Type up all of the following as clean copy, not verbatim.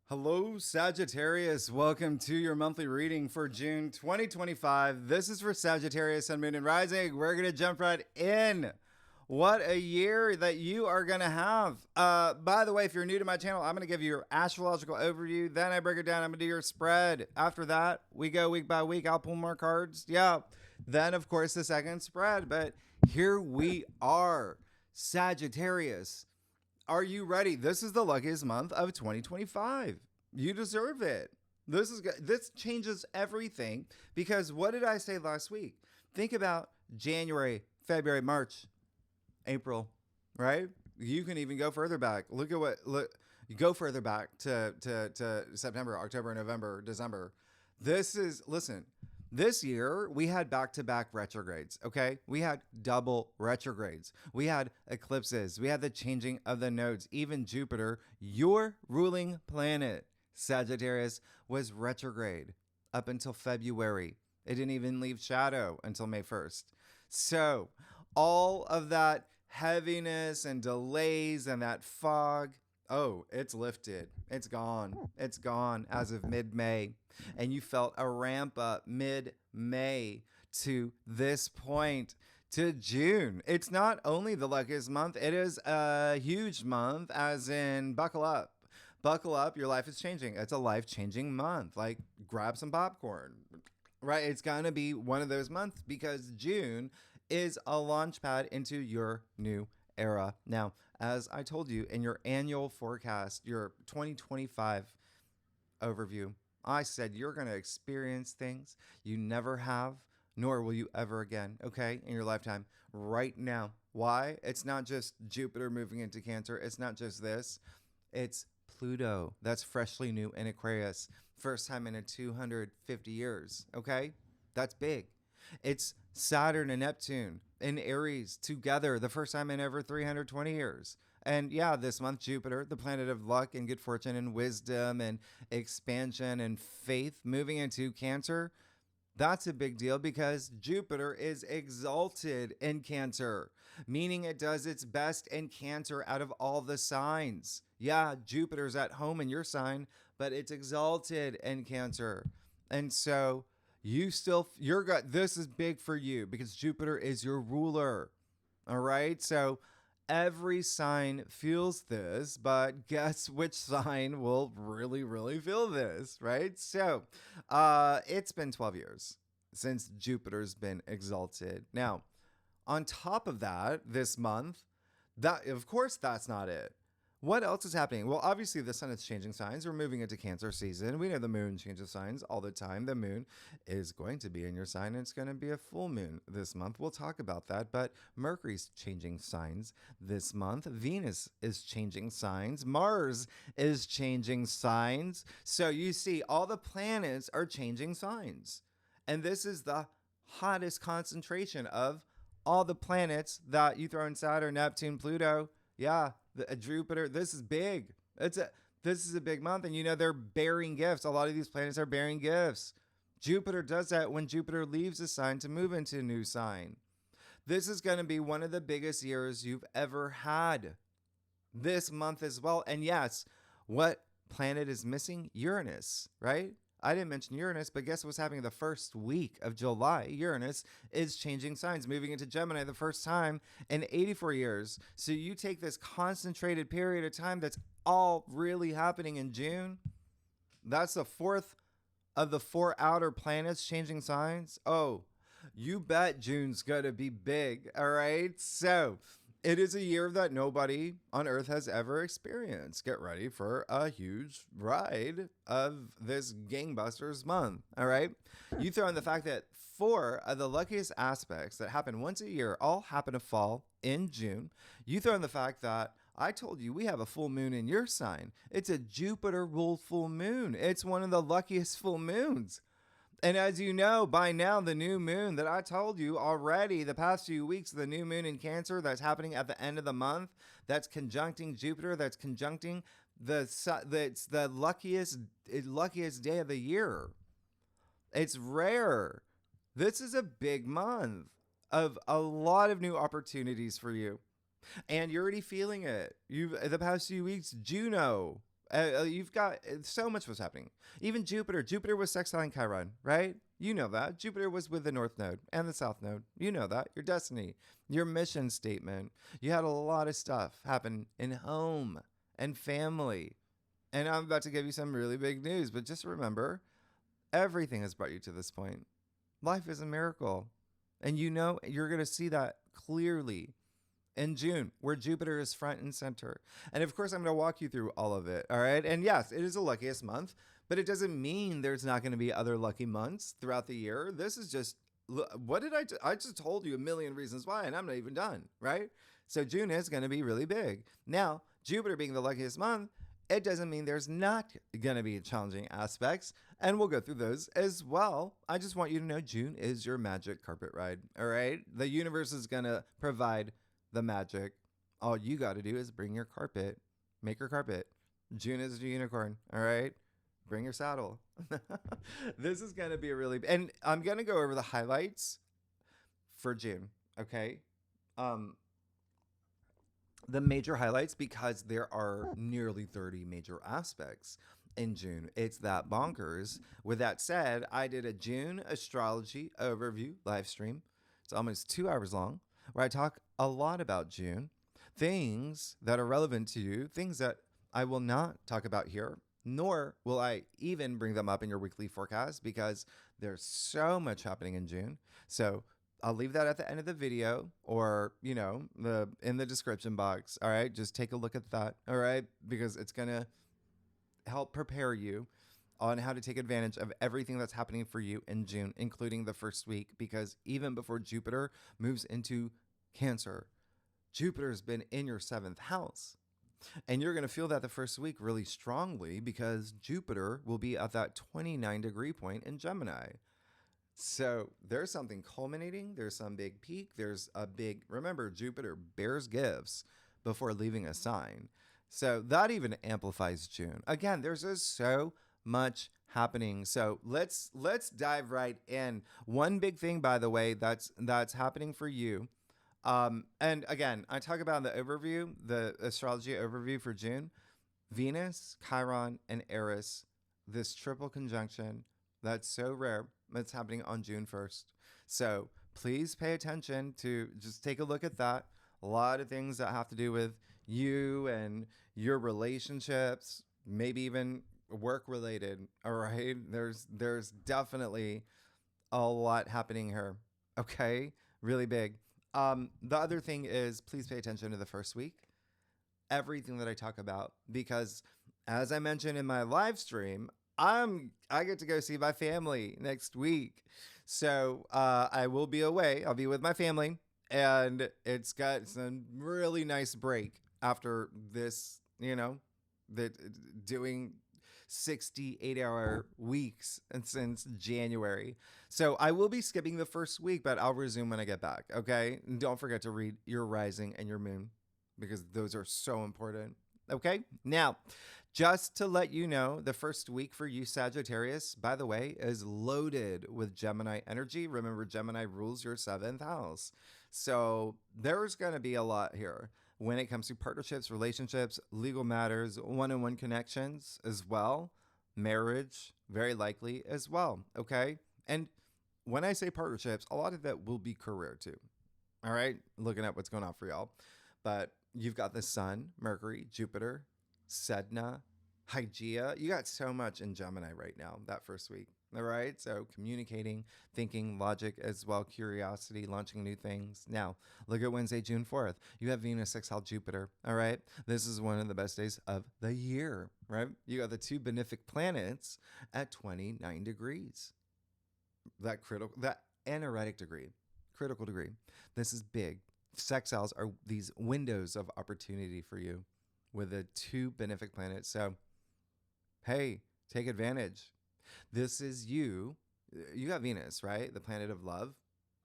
Hello, Sagittarius. Welcome to your monthly reading for June 2025. This is for Sagittarius, Sun, Moon, and Rising. We're going to jump right in. What a year that you are going to have. By the way, if you're new to my channel, I'm going to give you your astrological overview. Then I break it down. I'm going to do your spread. After that, we go week by week. I'll pull more cards. Yeah. Then, of course, the second spread. But here we are, Sagittarius. Are you ready? This is the luckiest month of 2025. You deserve it. This changes everything because what did I say last week? Think about January, February, March, April, right? You can even go further back. You go further back to September, October, November, December. This year, we had back-to-back retrogrades, okay? We had double retrogrades. We had eclipses. We had the changing of the nodes. Even Jupiter, your ruling planet, Sagittarius, was retrograde up until February. It didn't even leave shadow until May 1st. So all of that heaviness and delays and that fog, oh, it's lifted. It's gone. It's gone as of mid-May. And you felt a ramp up mid-May to this point to June. It's not only the luckiest month, it is a huge month, as in buckle up. Buckle up, your life is changing. It's a life-changing month. Like, grab some popcorn, right? It's going to be one of those months because June is a launch pad into your new era. Now, as I told you in your annual forecast, your 2025 overview, I said you're going to experience things you never have, nor will you ever again, okay, in your lifetime right now. Why? It's not just Jupiter moving into Cancer. It's not just this. It's Pluto that's freshly new in Aquarius. First time in 250 years, okay? That's big. It's Saturn and Neptune in Aries together, the first time in over 320 years. And yeah, this month, Jupiter, the planet of luck and good fortune and wisdom and expansion and faith, moving into Cancer. That's a big deal because Jupiter is exalted in Cancer, meaning it does its best in Cancer out of all the signs. Yeah, Jupiter's at home in your sign, but it's exalted in Cancer. And so this is big for you because Jupiter is your ruler. All right. So every sign feels this, but guess which sign will really, really feel this, right? So it's been 12 years since Jupiter's been exalted. Now, on top of that, this month, of course, that's not it. What else is happening? Well, obviously, the sun is changing signs. We're moving into Cancer season. We know the moon changes signs all the time. The moon is going to be in your sign. And it's going to be a full moon this month. We'll talk about that. But Mercury's changing signs this month. Venus is changing signs. Mars is changing signs. So you see, all the planets are changing signs. And this is the hottest concentration of all the planets that you throw in Saturn, Neptune, Pluto. Yeah. Jupiter, this is big. This is a big month. And you know, they're bearing gifts. A lot of these planets are bearing gifts. Jupiter does that when Jupiter leaves a sign to move into a new sign. This is going to be one of the biggest years you've ever had this month as well. And yes, what planet is missing? Uranus, right? I didn't mention Uranus, but guess what's happening the first week of July? Uranus is changing signs, moving into Gemini the first time in 84 years. So you take this concentrated period of time that's all really happening in June. That's the fourth of the four outer planets changing signs. Oh, you bet June's going to be big. All right. So it is a year that nobody on Earth has ever experienced. Get ready for a huge ride of this gangbusters month. All right. You throw in the fact that 4 of the luckiest aspects that happen once a year all happen to fall in June. You throw in the fact that I told you we have a full moon in your sign. It's a Jupiter ruled full moon. It's one of the luckiest full moons. And as you know, by now, the new moon that I told you already the past few weeks, the new moon in Cancer that's happening at the end of the month, that's conjuncting Jupiter, that's conjuncting it's the luckiest day of the year. It's rare. This is a big month of a lot of new opportunities for you. And you're already feeling it. The past few weeks, Juno You've got so much was happening. Even Jupiter was sextiling Chiron, right? You know that. Jupiter was with the North Node and the South Node. You know that. Your destiny, your mission statement. You had a lot of stuff happen in home and family. And I'm about to give you some really big news, but just remember, everything has brought you to this point. Life is a miracle. And you know, you're going to see that clearly in June, where Jupiter is front and center. And of course, I'm going to walk you through all of it. All right. And yes, it is the luckiest month, but it doesn't mean there's not going to be other lucky months throughout the year. This is just, what did I just told you a million reasons why, and I'm not even done. Right. So June is going to be really big. Now, Jupiter being the luckiest month, it doesn't mean there's not going to be challenging aspects, and we'll go through those as well. I just want you to know June is your magic carpet ride, all right? The universe is going to provide the magic. All you got to do is bring your carpet, make your carpet. June is a unicorn, all right? Bring your saddle. This is going to be a really, and I'm going to go over the highlights for June, okay? The major highlights, because there are nearly 30 major aspects in June. It's that bonkers. With that said, I did a June astrology overview live stream. It's almost 2 hours long, where I talk a lot about June, things that are relevant to you, things that I will not talk about here, nor will I even bring them up in your weekly forecast, because there's so much happening in June. So I'll leave that at the end of the video, or, you know, in the description box. All right. Just take a look at that. All right. Because it's going to help prepare you on how to take advantage of everything that's happening for you in June, including the first week, because even before Jupiter moves into Cancer, Jupiter's been in your 7th house. And you're going to feel that the first week really strongly, because Jupiter will be at that 29-degree point in Gemini. So there's something culminating. There's some big peak. There's a big, remember, Jupiter bears gifts before leaving a sign. So that even amplifies June. Again, there's just so much happening. So let's dive right in. One big thing, by the way, that's happening for you. And again, I talk about the overview, the astrology overview for June. Venus, Chiron, and Eris, this triple conjunction that's so rare. It's happening on June 1st. So please pay attention to, just take a look at that. A lot of things that have to do with you and your relationships, maybe even work related. All right. There's definitely a lot happening here. Okay. Really big. The other thing is, please pay attention to the first week. Everything that I talk about, because as I mentioned in my live stream, I get to go see my family next week. So I will be away. I'll be with my family, and it's got some really nice break after this, you know, that doing 68-hour weeks and since January. So I will be skipping the first week, but I'll resume when I get back. Okay. And don't forget to read your rising and your moon, because those are so important. Okay. Now, just to let you know, the first week for you, Sagittarius, by the way, is loaded with Gemini energy. Remember, Gemini rules your 7th house. So there's going to be a lot here when it comes to partnerships, relationships, legal matters, one-on-one connections as well. Marriage, very likely as well. Okay. And when I say partnerships, a lot of that will be career too. All right. Looking at what's going on for y'all. But you've got the Sun, Mercury, Jupiter, Sedna, Hygeia. You got so much in Gemini right now, that first week. All right. So communicating, thinking, logic as well, curiosity, launching new things. Now, look at Wednesday, June 4th. You have Venus sextile Jupiter. All right. This is one of the best days of the year, right? You got the 2 benefic planets at 29 degrees. That anaretic degree, critical degree. This is big. Sextiles are these windows of opportunity for you with the 2 benefic planets. So, hey, take advantage. This is you. You got Venus, right? The planet of love,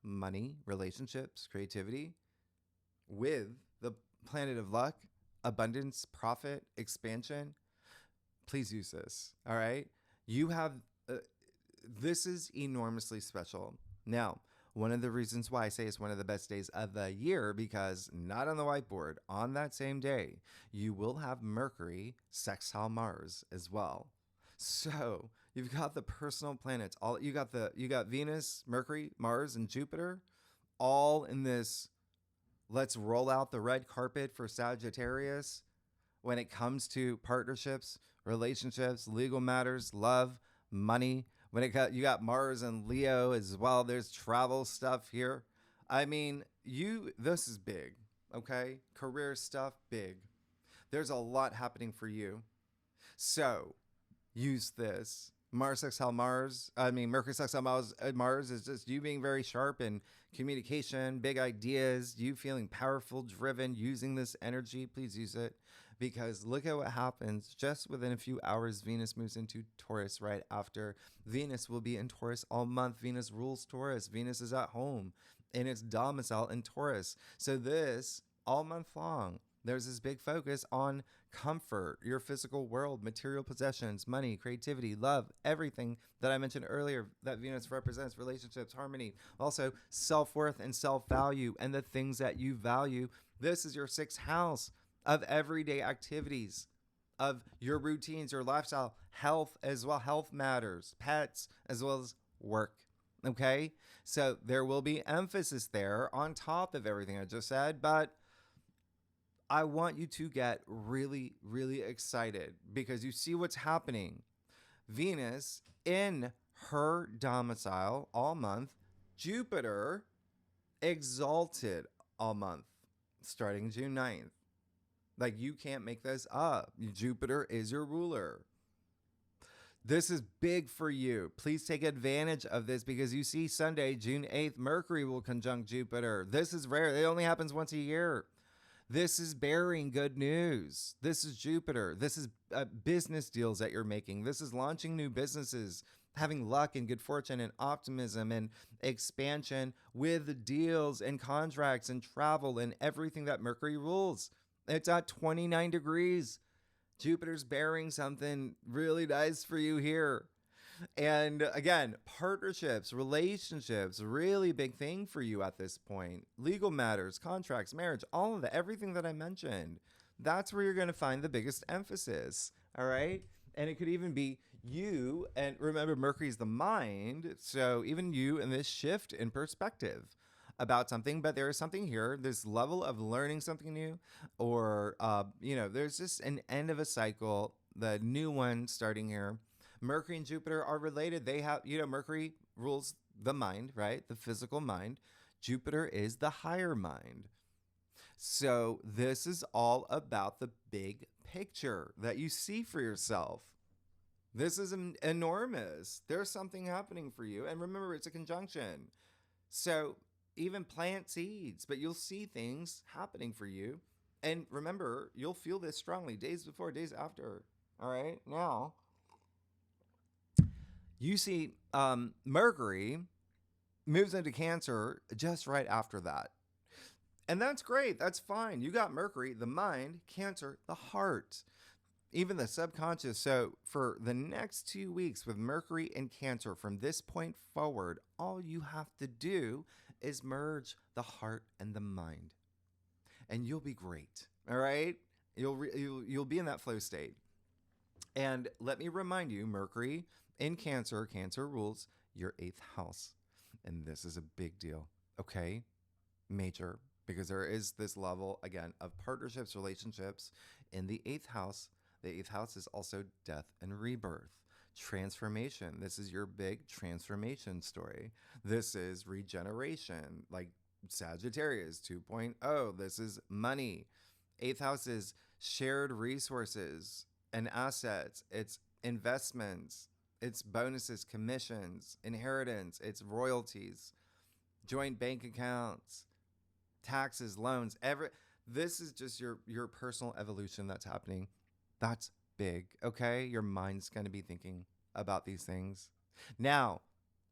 money, relationships, creativity, with the planet of luck, abundance, profit, expansion. Please use this. All right. You have, this is enormously special. Now, One of the reasons why I say it's one of the best days of the year, because not on the whiteboard, on that same day, you will have Mercury sextile Mars as well. So you've got the personal planets, all you got Venus, Mercury, Mars, and Jupiter, all in this. Let's roll out the red carpet for Sagittarius when it comes to partnerships, relationships, legal matters, love, money. When you got Mars and Leo as well, there's travel stuff here. I mean, this is big, okay? Career stuff, big. There's a lot happening for you. So, use this. Mars sextile Mars. I mean, Mercury sextile Mars is just you being very sharp in communication, big ideas, you feeling powerful, driven, using this energy. Please use it, because look at what happens just within a few hours. Venus moves into Taurus right after. Venus will be in Taurus all month. Venus rules Taurus. Venus is at home in its domicile in Taurus. So this all month long, there's this big focus on comfort, your physical world, material possessions, money, creativity, love, everything that I mentioned earlier that Venus represents, relationships, harmony, also self-worth and self-value and the things that you value. This is your sixth house of everyday activities, of your routines, your lifestyle, health as well. Health matters, pets, as well as work. Okay? So there will be emphasis there on top of everything I just said, but I want you to get really, really excited because you see what's happening. Venus in her domicile all month, Jupiter exalted all month, starting June 9th. Like, you can't make this up. Jupiter is your ruler. This is big for you. Please take advantage of this because you see Sunday, June 8th, Mercury will conjunct Jupiter. This is rare. It only happens once a year. This is bearing good news. This is Jupiter. This is business deals that you're making. This is launching new businesses, having luck and good fortune and optimism and expansion with deals and contracts and travel and everything that Mercury rules. It's at 29 degrees. Jupiter's bearing something really nice for you here. And again, partnerships, relationships, really big thing for you at this point. Legal matters, contracts, marriage, all of that, everything that I mentioned. That's where you're going to find the biggest emphasis. All right. And it could even be you. And remember, Mercury's the mind. So even you in this shift in perspective about something, but there is something here, this level of learning something new, or, there's just an end of a cycle, the new one starting here. Mercury and Jupiter are related. They have, Mercury rules the mind, right? The physical mind. Jupiter is the higher mind. So this is all about the big picture that you see for yourself. This is enormous. There's something happening for you. And remember, it's a conjunction. So even plant seeds, but you'll see things happening for you. And remember, you'll feel this strongly days before, days after. All right. Now, you see, Mercury moves into Cancer just right after that. And that's great. That's fine. You got Mercury, the mind, Cancer, the heart, even the subconscious. So for the next 2 weeks with Mercury and Cancer, from this point forward, all you have to do is merge the heart and the mind. And you'll be great. All right? You'll be in that flow state. And let me remind you, Mercury in Cancer rules your 8th house. And this is a big deal, okay? Major, because there is this level, again, of partnerships, relationships in the 8th house. The 8th house is also death and rebirth, transformation. This is your big transformation story. This is regeneration, like Sagittarius 2.0. This is money. 8th house is shared resources and assets. It's investments. It's bonuses, commissions, inheritance, it's royalties, joint bank accounts, taxes, loans. This is just your personal evolution that's happening. That's big, okay? Your mind's going to be thinking about these things. Now,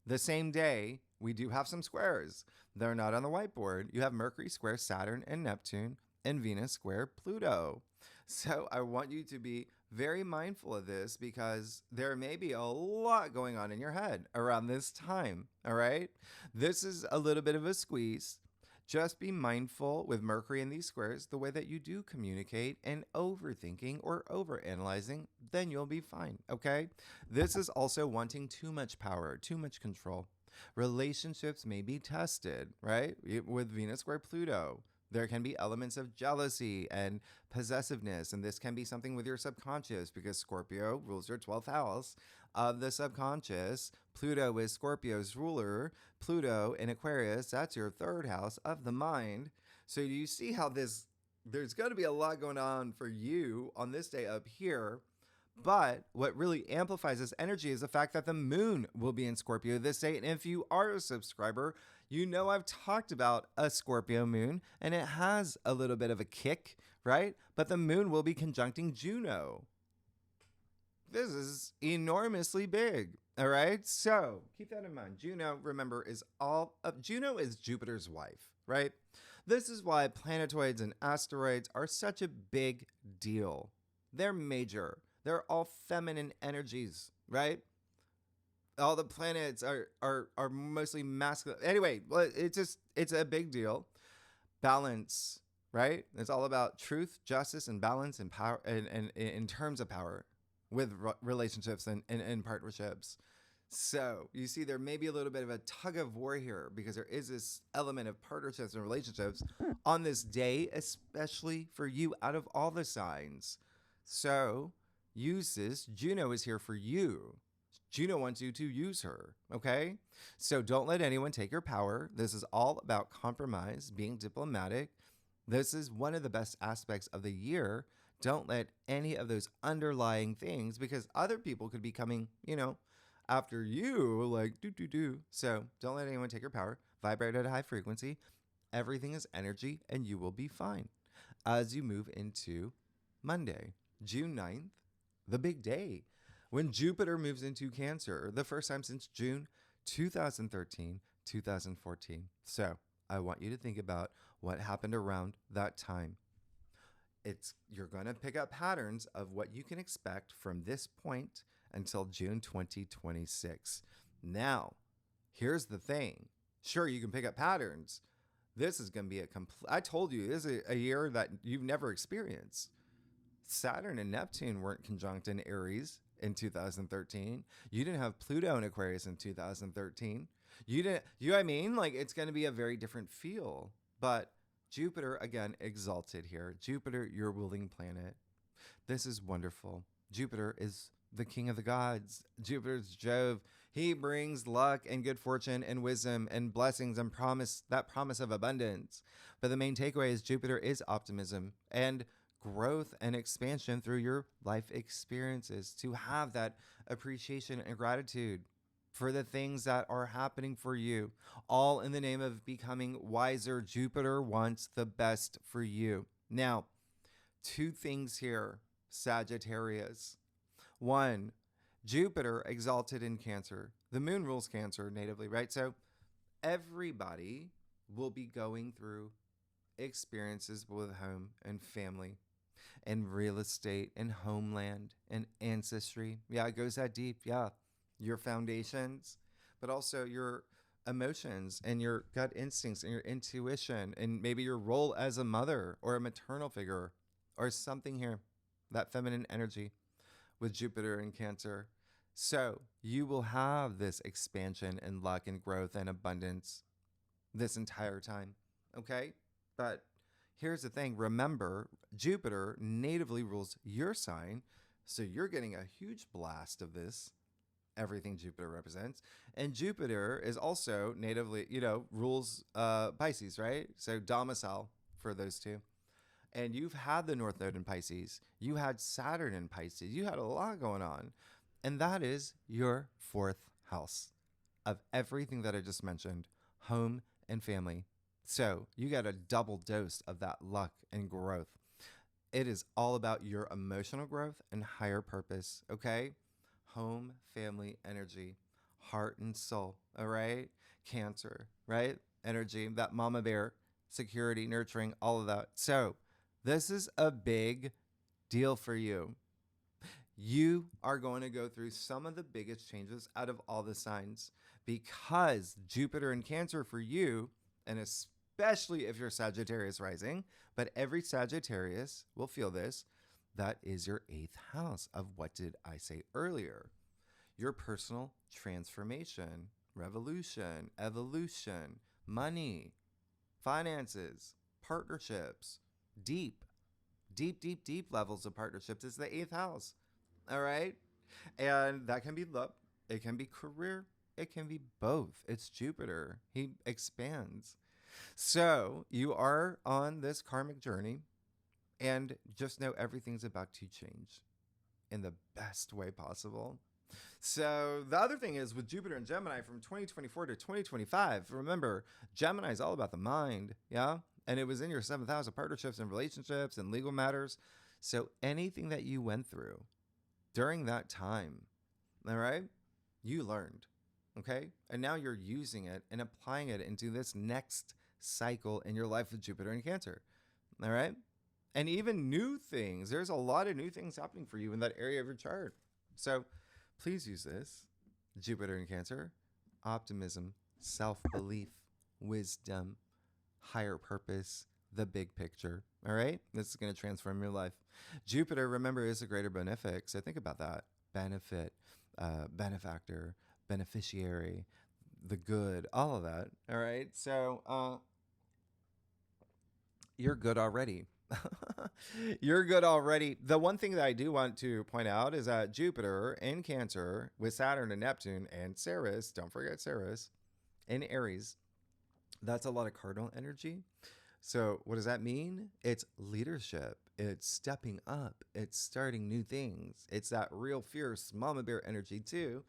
the same day, we do have some squares. They're not on the whiteboard. You have Mercury square Saturn and Neptune and Venus square Pluto. So I want you to be very mindful of this because there may be a lot going on in your head around this time. All right. This is a little bit of a squeeze. Just be mindful with Mercury in these squares, the way that you do communicate and overthinking or overanalyzing, then you'll be fine. Okay. This is also wanting too much power, too much control. Relationships may be tested, right? With Venus square Pluto. There can be elements of jealousy and possessiveness, and this can be something with your subconscious because Scorpio rules your 12th house of the subconscious. Pluto is Scorpio's ruler. Pluto in Aquarius, that's your 3rd house of the mind. So you see how there's going to be a lot going on for you on this day up here. But what really amplifies this energy is the fact that the moon will be in Scorpio this day. And if you are a subscriber, you know I've talked about a Scorpio moon and it has a little bit of a kick, right? But the moon will be conjuncting Juno. This is enormously big, all right? So keep that in mind. Juno, remember, Juno is Jupiter's wife, right? This is why planetoids and asteroids are such a big deal. They're major. They're all feminine energies, right? All the planets are mostly masculine. Anyway, it's a big deal. Balance, right? It's all about truth, justice, and balance and power, and in terms of power with relationships and partnerships. So you see, there may be a little bit of a tug of war here because there is this element of partnerships and relationships on this day, especially for you out of all the signs. So use this. Juno is here for you. Juno wants you to use her, okay? So don't let anyone take your power. This is all about compromise, being diplomatic. This is one of the best aspects of the year. Don't let any of those underlying things, because other people could be coming, after you, like, do. So don't let anyone take your power. Vibrate at a high frequency. Everything is energy, and you will be fine as you move into Monday, June 9th, the big day, when Jupiter moves into Cancer, the first time since June 2013, 2014. So I want you to think about what happened around that time. You're going to pick up patterns of what you can expect from this point until June 2026. Now, here's the thing. Sure, you can pick up patterns. This is going to be I told you, this is a year that you've never experienced. Saturn and Neptune weren't conjunct in Aries in 2013. You didn't have Pluto in Aquarius in 2013. You know what I mean? Like, it's going to be a very different feel. But Jupiter, again, exalted here. Jupiter, your ruling planet. This is wonderful. Jupiter is the king of the gods. Jupiter's Jove. He brings luck and good fortune and wisdom and blessings and promise of abundance. But the main takeaway is Jupiter is optimism and growth and expansion through your life experiences, to have that appreciation and gratitude for the things that are happening for you, all in the name of becoming wiser. Jupiter wants the best for you. Now, 2 things here, Sagittarius. 1, Jupiter exalted in Cancer. The moon rules Cancer natively, right? So everybody will be going through experiences with home and family and real estate and homeland and ancestry. Yeah, it goes that deep. Yeah. Your foundations, but also your emotions and your gut instincts and your intuition and maybe your role as a mother or a maternal figure or something here, that feminine energy with Jupiter in Cancer. So you will have this expansion and luck and growth and abundance this entire time. Okay. But here's the thing. Remember, Jupiter natively rules your sign. So you're getting a huge blast of this, everything Jupiter represents. And Jupiter is also natively, rules Pisces, right? So domicile for those two. And you've had the North Node in Pisces. You had Saturn in Pisces. You had a lot going on. And that is your 4th house of everything that I just mentioned, home and family. So you got a double dose of that luck and growth. It is all about your emotional growth and higher purpose, okay? Home, family, energy, heart and soul, all right? Cancer, right? Energy, that mama bear, security, nurturing, all of that. So This is a big deal for you. You are going to go through some of the biggest changes out of all the signs because Jupiter in Cancer for you, and especially if you're Sagittarius rising, but every Sagittarius will feel this. That is your 8th house of what did I say earlier? Your personal transformation, revolution, evolution, money, finances, partnerships, deep, deep levels of partnerships is the 8th house. All right. And that can be love, it can be career, it can be both. It's Jupiter, he expands. So you are on this karmic journey, and just know everything's about to change in the best way possible. So the other thing is with Jupiter and Gemini from 2024 to 2025, remember, Gemini is all about the mind. Yeah. And it was in your 7th house of partnerships and relationships and legal matters. So anything that you went through during that time, all right, you learned. Okay. And now you're using it and applying it into this next cycle in your life with Jupiter and Cancer. All right. And even new things. There's a lot of new things happening for you in that area of your chart. So please use this. Jupiter in Cancer, optimism, self-belief, wisdom, higher purpose, the big picture. All right? This is going to transform your life. Jupiter, remember, is a greater benefic. So think about that. Benefit, benefactor, beneficiary, the good, all of that. All right? So you're good already. You're good already. The one thing that I do want to point out is that Jupiter in Cancer with Saturn and Neptune and Ceres, don't forget Ceres, in Aries, that's a lot of cardinal energy. So what does that mean? It's leadership. It's stepping up. It's starting new things. It's that real fierce mama bear energy too.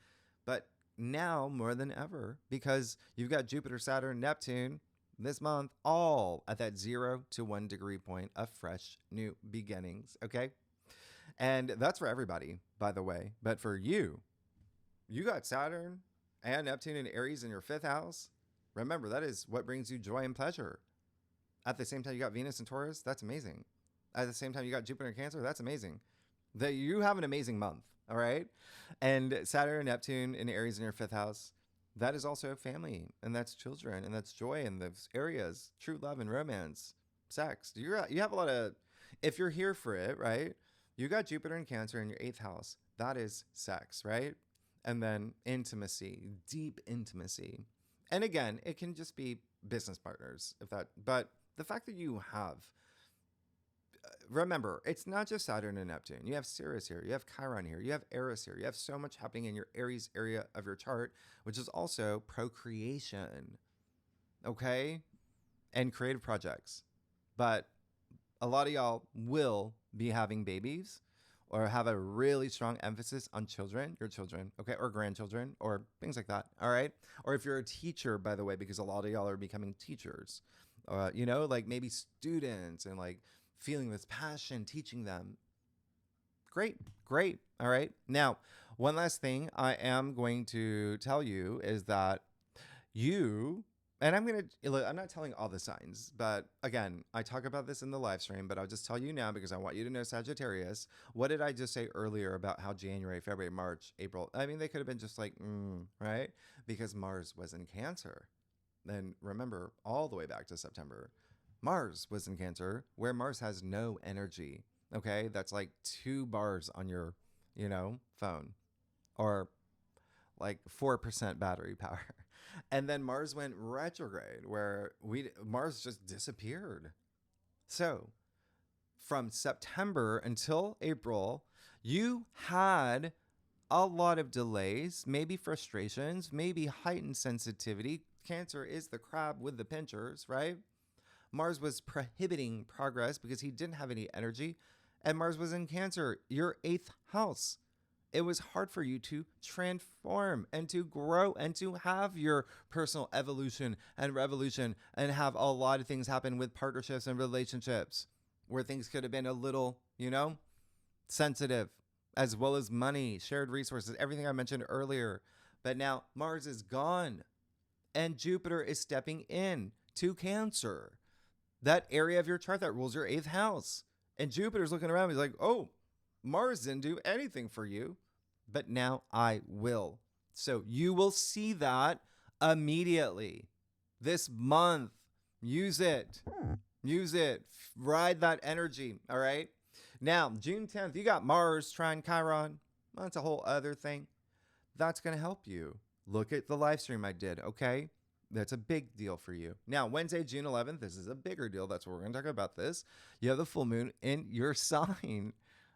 But now more than ever, because you've got Jupiter, Saturn, Neptune, this month, all at that 0 to 1 degree point of fresh new beginnings. Okay. And that's for everybody, by the way. But for you, you got Saturn and Neptune and Aries in your 5th house. Remember, that is what brings you joy and pleasure. At the same time, you got Venus and Taurus. That's amazing. At the same time, you got Jupiter and Cancer. That's amazing. That you have an amazing month. All right. And Saturn and Neptune and Aries in your 5th house. That is also family, and that's children, and that's joy in those areas, true love and romance, sex. You have a lot of, if you're here for it, right? You got Jupiter and Cancer in your 8th house. That is sex, right? And then intimacy, deep intimacy. And again, it can just be business partners, but the fact that you have, remember, it's not just Saturn and Neptune. You have Ceres here. You have Chiron here. You have Eris here. You have so much happening in your Aries area of your chart, which is also procreation, okay? And creative projects. But a lot of y'all will be having babies or have a really strong emphasis on children, your children, okay? Or grandchildren or things like that, all right? Or if you're a teacher, by the way, because a lot of y'all are becoming teachers, like maybe students and like feeling this passion, teaching them. Great. All right. Now, one last thing I am going to tell you is that I'm not telling all the signs, but again, I talk about this in the live stream, but I'll just tell you now because I want you to know Sagittarius. What did I just say earlier about how January, February, March, April? I mean, they could have been just like, right? Because Mars was in Cancer. Then remember, all the way back to September, Mars was in Cancer, where Mars has no energy. Okay, that's like 2 bars on your, phone, or like 4% battery power. And then Mars went retrograde, where Mars just disappeared. So from September until April, you had a lot of delays, maybe frustrations, maybe heightened sensitivity. Cancer is the crab with the pinchers, right? Mars was prohibiting progress because he didn't have any energy. And Mars was in Cancer, your 8th house. It was hard for you to transform and to grow and to have your personal evolution and revolution and have a lot of things happen with partnerships and relationships where things could have been a little, sensitive, as well as money, shared resources, everything I mentioned earlier. But now Mars is gone and Jupiter is stepping in to Cancer. that area of your chart that rules your 8th house. And Jupiter's looking around. He's like, oh, Mars didn't do anything for you, but now I will. So you will see that immediately this month. Use it. Use it. Ride that energy. All right. Now, June 10th, you got Mars trine Chiron. Well, that's a whole other thing. That's going to help you. Look at the live stream I did. Okay. That's a big deal for you. Now, Wednesday, June 11th, this is a bigger deal. That's what we're going to talk about this. You have the full moon in your sign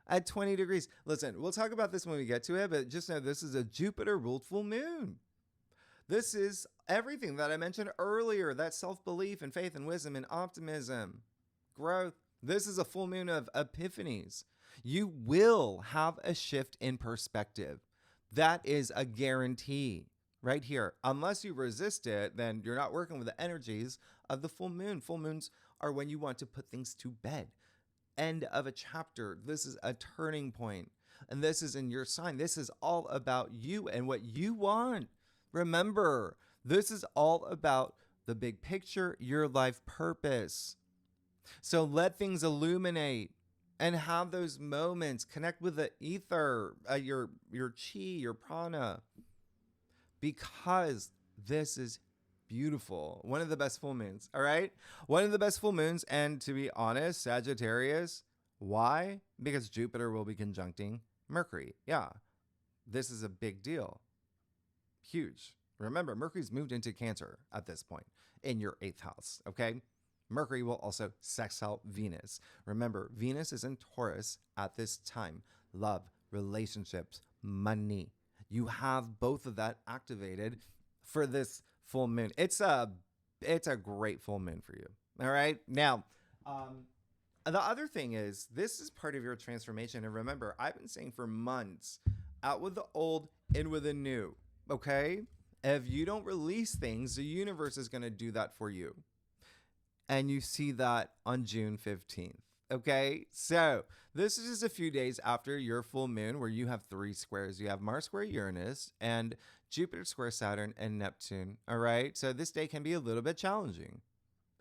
at 20 degrees. Listen, we'll talk about this when we get to it, but just know this is a Jupiter ruled full moon. This is everything that I mentioned earlier, that self-belief and faith and wisdom and optimism, growth. This is a full moon of epiphanies. You will have a shift in perspective. That is a guarantee right here. Unless you resist it, then you're not working with the energies of the full moon. Full moons are when you want to put things to bed. End of a chapter. This is a turning point. And this is in your sign. This is all about you and what you want. Remember, this is all about the big picture, your life purpose. So let things illuminate and have those moments. Connect with the ether, your chi, your prana, because this is beautiful. One of the best full moons. All right. One of the best full moons. And to be honest, Sagittarius, why? Because Jupiter will be conjuncting Mercury. Yeah. This is a big deal. Huge. Remember, Mercury's moved into Cancer at this point in your 8th house. Okay. Mercury will also sextile Venus. Remember, Venus is in Taurus at this time. Love, relationships, money. You have both of that activated for this full moon. It's a great full moon for you. All right. Now, the other thing is, this is part of your transformation. And remember, I've been saying for months, out with the old, in with the new. Okay. If you don't release things, the universe is going to do that for you. And you see that on June 15th. Okay, so this is just a few days after your full moon, where you have 3 squares. You have Mars square Uranus and Jupiter square Saturn and Neptune. All right, so this day can be a little bit challenging.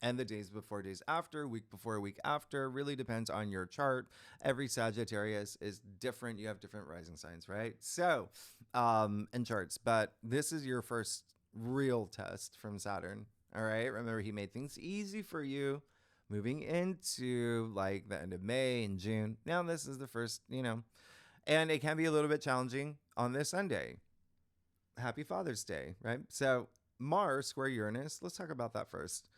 And the days before, days after, week before, week after, really depends on your chart. Every Sagittarius is different. You have different rising signs, right? So, and charts. But this is your first real test from Saturn. All right, remember, he made things easy for you moving into like the end of May and June. Now this is the first, and it can be a little bit challenging on this Sunday. Happy Father's Day, right? So Mars square Uranus, let's talk about that first.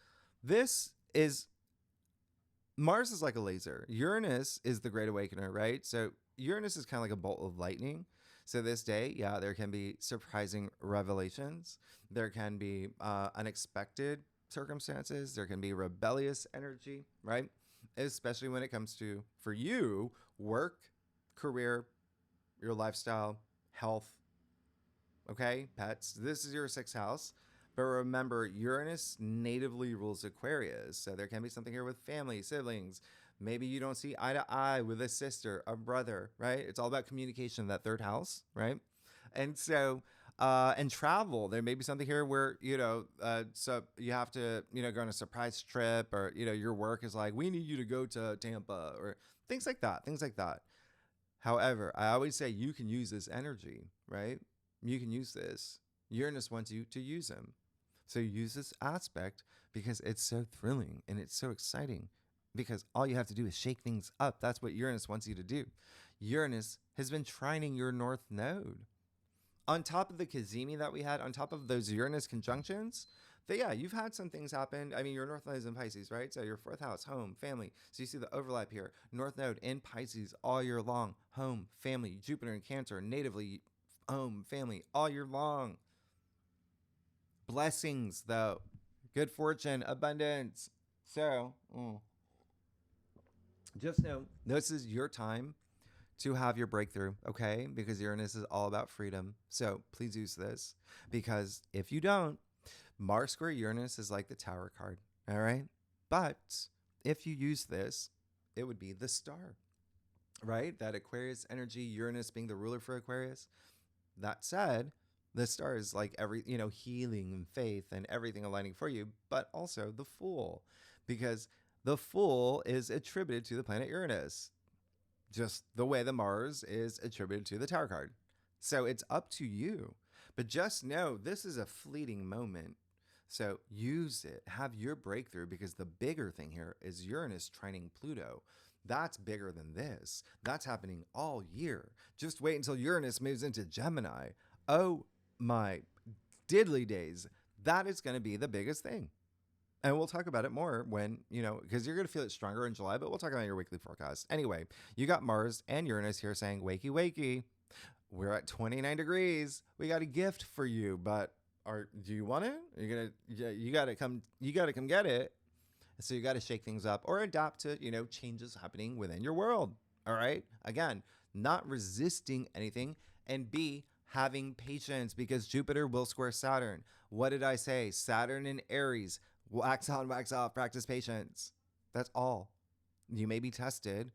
Mars is like a laser. Uranus is the great awakener, right? So Uranus is kind of like a bolt of lightning. So this day, yeah, there can be surprising revelations. There can be unexpected circumstances. There can be rebellious energy, right? Especially when it comes to, for you, work, career, your lifestyle, health, okay, pets. This is your 6th house. But remember, Uranus natively rules Aquarius. So there can be something here with family, siblings. Maybe you don't see eye to eye with a sister, a brother, right? It's all about communication, that 3rd house, right? And so, and travel, there may be something here where, so you have to, go on a surprise trip, or, your work is like, we need you to go to Tampa, or things like that. However, I always say you can use this energy, right? You can use this. Uranus wants you to use him. So use this aspect because it's so thrilling and it's so exciting, because all you have to do is shake things up. That's what Uranus wants you to do. Uranus has been trining your North Node. On top of the Cazimi that we had, on top of those Uranus conjunctions, you've had some things happen. I mean, your North Node is in Pisces, right? So your 4th house, home, family. So you see the overlap here. North Node in Pisces all year long. Home, family, Jupiter in Cancer, natively home, family, all year long. Blessings, though. Good fortune, abundance. So, just know this is your time to have your breakthrough, okay? Because Uranus is all about freedom. So please use this, because if you don't, Mars square Uranus is like the Tower card, all right? But if you use this, it would be the star, right? That Aquarius energy, Uranus being the ruler for Aquarius. That said, the star is like healing and faith and everything aligning for you, but also the Fool, because The Fool is attributed to the planet Uranus, just the way the Mars is attributed to the Tower card. So it's up to you. But just know this is a fleeting moment. So use it. Have your breakthrough, because the bigger thing here is Uranus trining Pluto. That's bigger than this. That's happening all year. Just wait until Uranus moves into Gemini. Oh my diddly days. That is going to be the biggest thing. And we'll talk about it more when, because you're going to feel it stronger in July, but we'll talk about your weekly forecast. Anyway, you got Mars and Uranus here saying, wakey, wakey. We're at 29 degrees. We got a gift for you, but do you want it? You got to come get it. So you got to shake things up or adapt to, changes happening within your world. All right. Again, not resisting anything, and B, having patience, because Jupiter will square Saturn. What did I say? Saturn in Aries, wax on, wax off, practice patience. That's all. You may be tested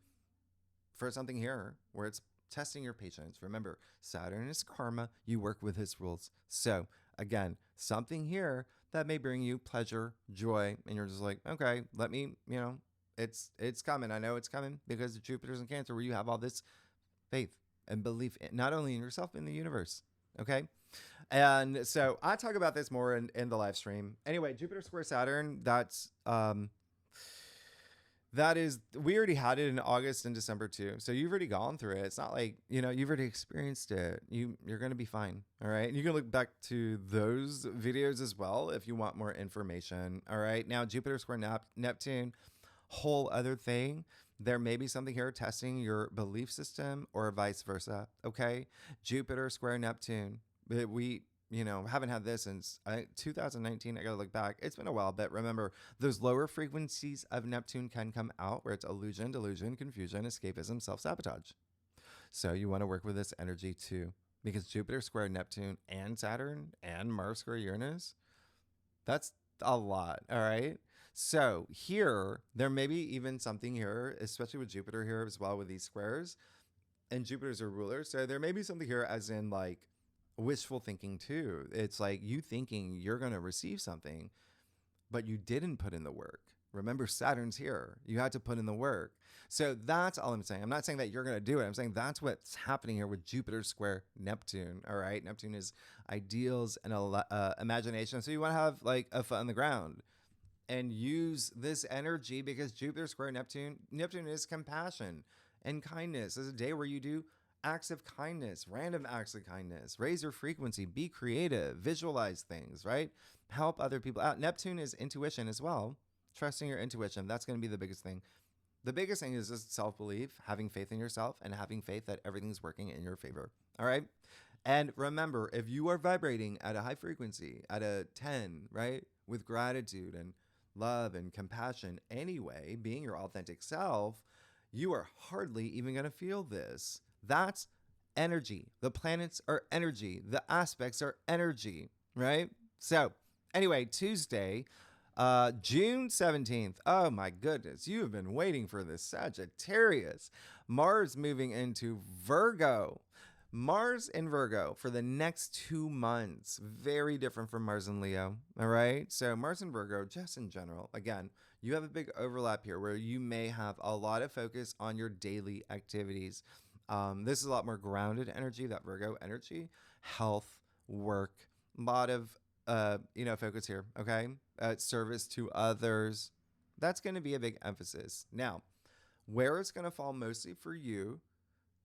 for something here where it's testing your patience. Remember, Saturn is karma. You work with his rules. So again, something here that may bring you pleasure, joy, and you're just like, okay, let me, it's coming. I know it's coming because Jupiter's in Cancer, where you have all this faith and belief, not only in yourself, in the universe. Okay. And so I talk about this more in the live stream. Anyway, Jupiter square Saturn, we already had it in August and December too. So you've already gone through it. It's not like, you've already experienced it. You're going to be fine. All right. And you can look back to those videos as well if you want more information. All right. Now, Jupiter square Neptune, whole other thing. There may be something here testing your belief system or vice versa. Okay. Jupiter square Neptune. We haven't had this since 2019. I got to look back. It's been a while, but remember, those lower frequencies of Neptune can come out where it's illusion, delusion, confusion, escapism, self-sabotage. So you want to work with this energy too, because Jupiter square Neptune and Saturn and Mars square Uranus, that's a lot. All right. So here, there may be even something here, especially with Jupiter here as well with these squares, and Jupiter's a ruler. So there may be something here as in like wishful thinking too. It's like you thinking you're going to receive something, but you didn't put in the work. Remember, Saturn's here. You had to put in the work. So that's all I'm saying. I'm not saying that you're going to do it. I'm saying that's what's happening here with Jupiter square Neptune. All right. Neptune is ideals and imagination. So you want to have like a foot on the ground and use this energy, because Jupiter square Neptune is compassion and kindness. It's a day where you do acts of kindness, random acts of kindness, raise your frequency, be creative, visualize things, right? Help other people out. Neptune is intuition as well. Trusting your intuition. That's going to be the biggest thing. The biggest thing is just self-belief, having faith in yourself, and having faith that everything's working in your favor. All right. And remember, if you are vibrating at a high frequency, at a 10, right, with gratitude and love and compassion anyway, being your authentic self, you are hardly even going to feel this. That's energy. The planets are energy. The aspects are energy, right? So anyway, Tuesday, June 17th. Oh my goodness. You have been waiting for this, Sagittarius. Mars moving into Virgo. Mars in Virgo for the next 2 months. Very different from Mars in Leo. All right. So Mars in Virgo, just in general, again, you have a big overlap here where you may have a lot of focus on your daily activities. This is a lot more grounded energy, that Virgo energy, health, work, a lot of, focus here. Okay. Service to others. That's going to be a big emphasis. Now, where it's going to fall mostly for you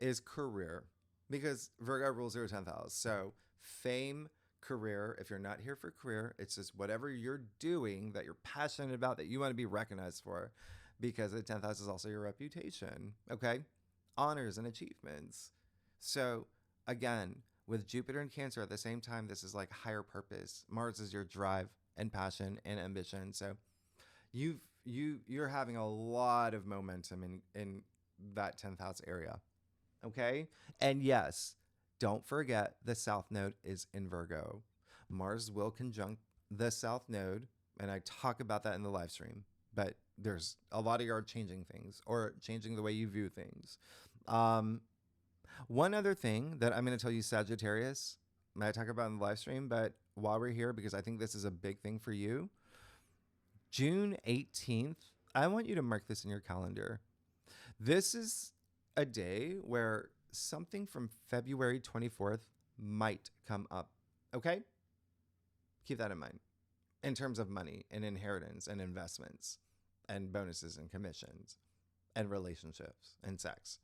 is career, because Virgo rules your 10th house. So fame, career, if you're not here for career, it's just whatever you're doing that you're passionate about, that you want to be recognized for, because the 10th house is also your reputation. Okay. Honors and achievements. So again, with Jupiter and Cancer at the same time, this is like higher purpose. Mars is your drive and passion and ambition. So you're having a lot of momentum in that 10th house area. Okay. And yes, don't forget the South Node is in Virgo. Mars will conjunct the South Node, and I talk about that in the live stream, but there's a lot of you are changing things or changing the way you view things. One other thing that I'm going to tell you, Sagittarius, I talk about in the live stream, but while we're here, because I think this is a big thing for you, June 18th, I want you to mark this in your calendar. This is a day where something from February 24th might come up. Okay? Keep that in mind in terms of money and inheritance and investments and bonuses and commissions and relationships and sex.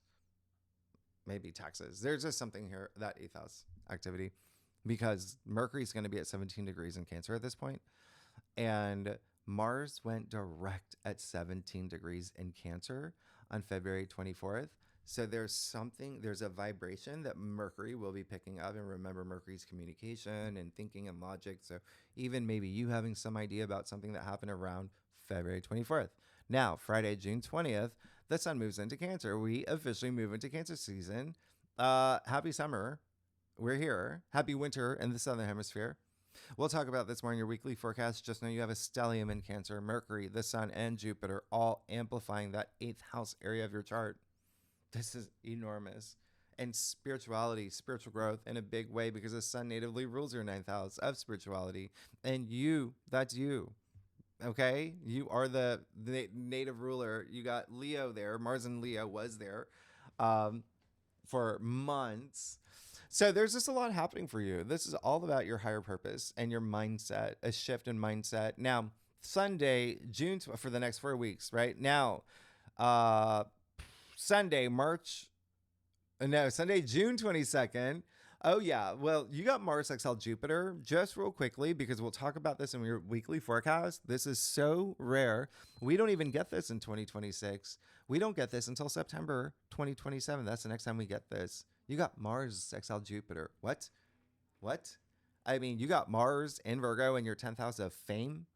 Maybe taxes. There's just something here, that 8th house activity, because Mercury's going to be at 17 degrees in Cancer at this point, and Mars went direct at 17 degrees in Cancer on February 24th. So there's a vibration that Mercury will be picking up. And remember, Mercury's communication and thinking and logic. So even maybe you having some idea about something that happened around February 24th. Now, Friday, June 20th, the sun moves into Cancer. We officially move into Cancer season. Happy summer. We're here. Happy winter in the Southern Hemisphere. We'll talk about this more in your weekly forecast. Just know you have a stellium in Cancer, Mercury, the sun, and Jupiter all amplifying that 8th house area of your chart. This is enormous. And spirituality, spiritual growth in a big way, because the sun natively rules your 9th house of spirituality. And you, that's you. Okay? You are the native ruler. You got Leo there. Mars and Leo was there for months. So there's just a lot happening for you. This is all about your higher purpose and your mindset, a shift in mindset. Now, Sunday, for the next 4 weeks, right? Now, Sunday, June 22nd. Oh, yeah. Well, you got Mars sextile Jupiter. Just real quickly, because we'll talk about this in your weekly forecast. This is so rare. We don't even get this in 2026. We don't get this until September 2027. That's the next time we get this. You got Mars sextile Jupiter. What? I mean, you got Mars in Virgo in your 10th house of fame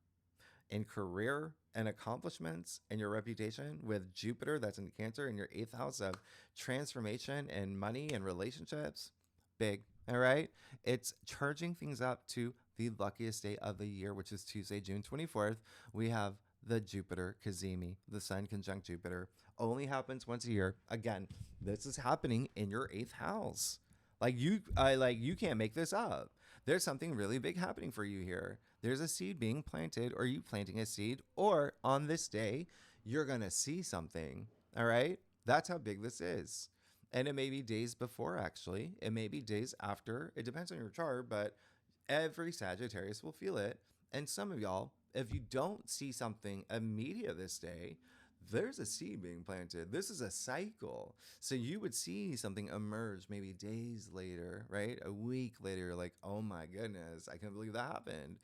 and career and accomplishments and your reputation, with Jupiter that's in Cancer in your 8th house of transformation and money and relationships. Big. All right. It's charging things up to the luckiest day of the year, which is Tuesday, June 24th. We have the Jupiter Cazimi, the sun conjunct Jupiter. Only happens once a year. Again, this is happening in your 8th house. You can't make this up. There's something really big happening for you here. There's a seed being planted, or you planting a seed, or on this day, you're going to see something. All right. That's how big this is. And it may be days before, actually. It may be days after. It depends on your chart, but every Sagittarius will feel it. And some of y'all, if you don't see something immediate this day, there's a seed being planted. This is a cycle. So you would see something emerge maybe days later, right? A week later, like, oh my goodness, I can't believe that happened.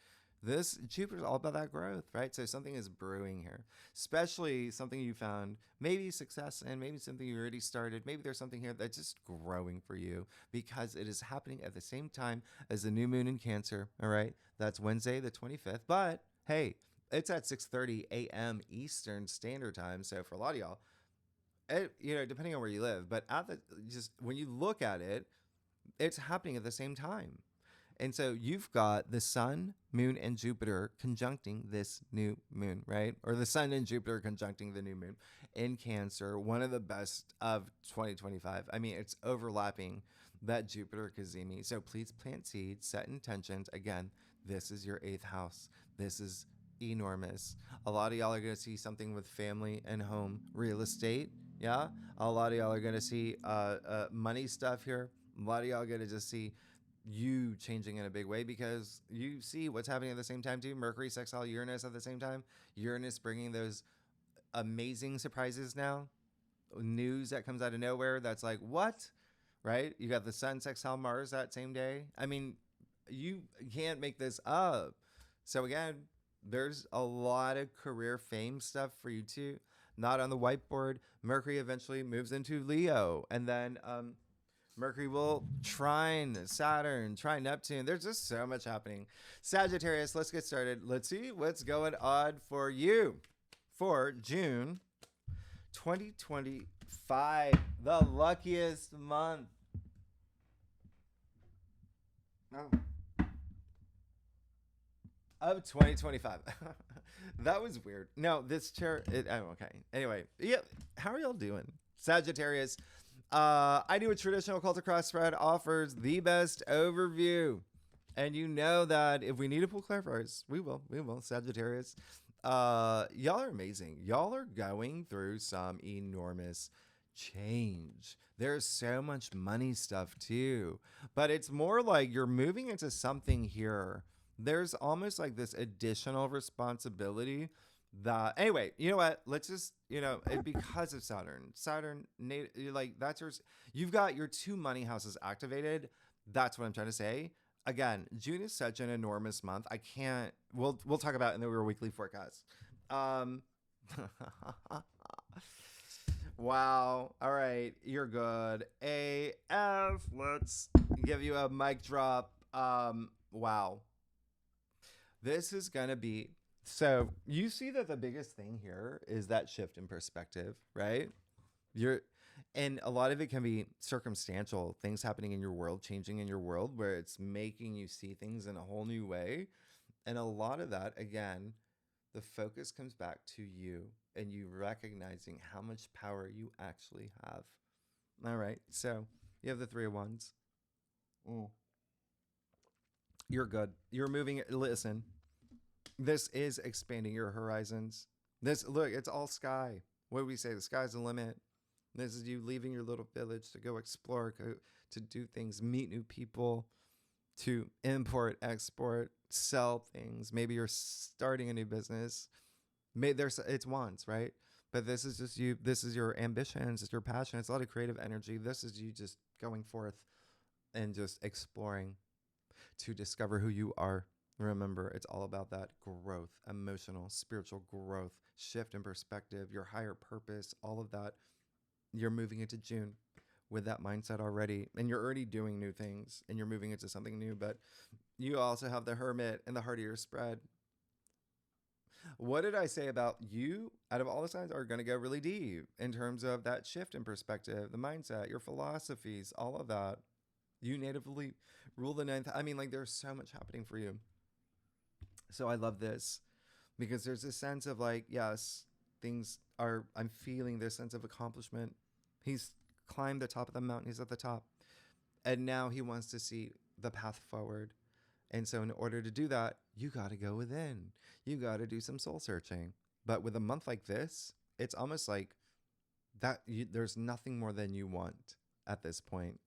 This Jupiter's all about that growth, right? So something is brewing here, especially something you found maybe success in, maybe something you already started. Maybe there's something here that's just growing for you, because it is happening at the same time as the new moon in Cancer. All right. That's Wednesday, the 25th. But hey, it's at 6:30 a.m. Eastern Standard Time. So for a lot of y'all, depending on where you live, but when you look at it, it's happening at the same time. And so you've got the sun, moon, and Jupiter conjuncting this new moon, right? Or the sun and Jupiter conjuncting the new moon in Cancer, one of the best of 2025. I mean, it's overlapping that Jupiter Cazimi. So please plant seeds, set intentions. Again, this is your 8th house. This is enormous. A lot of y'all are going to see something with family and home, real estate. Yeah. A lot of y'all are going to see money stuff here. A lot of y'all are going to just see you changing in a big way, because you see what's happening at the same time too. Mercury sextile Uranus at the same time. Uranus bringing those amazing surprises now. News that comes out of nowhere that's like, what? Right? You got the sun sextile Mars that same day. I mean, you can't make this up. So again, there's a lot of career fame stuff for you too. Not on the whiteboard. Mercury eventually moves into Leo, and then Mercury will trine Saturn, trine Neptune. There's just so much happening. Sagittarius, let's get started. Let's see what's going on for you for June 2025, the luckiest month. Of 2025. That was weird. No, this chair. Okay. Anyway, yeah. How are y'all doing, Sagittarius? I do a traditional cult across spread, offers the best overview. And you know that if we need to pull clarifiers, we will, Sagittarius. Y'all are amazing. Y'all are going through some enormous change. There's so much money stuff too, but it's more like you're moving into something here. There's almost like this additional responsibility that, anyway, you know what? Let's just, because of Saturn, like that's you've got your two money houses activated. That's what I'm trying to say. Again, June is such an enormous month. I can't. We'll talk about it in the weekly forecast. Um, wow. All right, you're good. AF. Let's give you a mic drop. Wow. This is gonna be. So you see that the biggest thing here is that shift in perspective, right? You're and a lot of it can be circumstantial, things happening in your world, changing in your world, where it's making you see things in a whole new way. And a lot of that, again, the focus comes back to you and you recognizing how much power you actually have. All right, so you have the Three of Wands. Mm. You're good. You're moving it. Listen, this is expanding your horizons. Look, it's all sky. What do we say? The sky's the limit. This is you leaving your little village to go explore, to do things, meet new people, to import, export, sell things. Maybe you're starting a new business. It's wands, right? But this is just you. This is your ambitions. It's your passion. It's a lot of creative energy. This is you just going forth and just exploring to discover who you are. Remember, it's all about that growth, emotional, spiritual growth, shift in perspective, your higher purpose, all of that. You're moving into June with that mindset already, and you're already doing new things and you're moving into something new. But you also have the Hermit and the heart of your spread. What did I say about you? Out of all the signs, are going to go really deep in terms of that shift in perspective, the mindset, your philosophies, all of that. You natively rule the ninth. I mean, like, there's so much happening for you. So I love this because there's this sense of like, yes, I'm feeling this sense of accomplishment. He's climbed the top of the mountain. He's at the top. And now he wants to see the path forward. And so in order to do that, you got to go within. You got to do some soul searching. But with a month like this, it's almost like there's nothing more than you want at this point,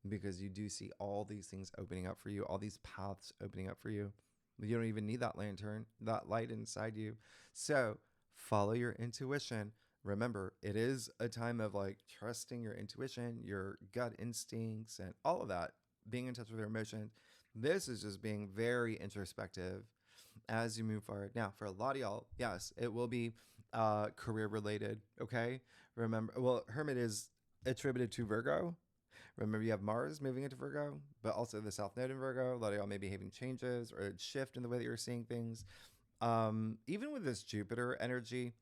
because you do see all these things opening up for you, all these paths opening up for you. You don't even need that lantern, that light inside you. So follow your intuition. Remember, it is a time of like trusting your intuition, your gut instincts, and all of that, being in touch with your emotions. This is just being very introspective as you move forward. Now, for a lot of y'all, yes, it will be career related. Okay. Remember, well, Hermit is attributed to Virgo. Remember, you have Mars moving into Virgo, but also the South Node in Virgo. A lot of y'all may be having changes or a shift in the way that you're seeing things. Even with this Jupiter energy,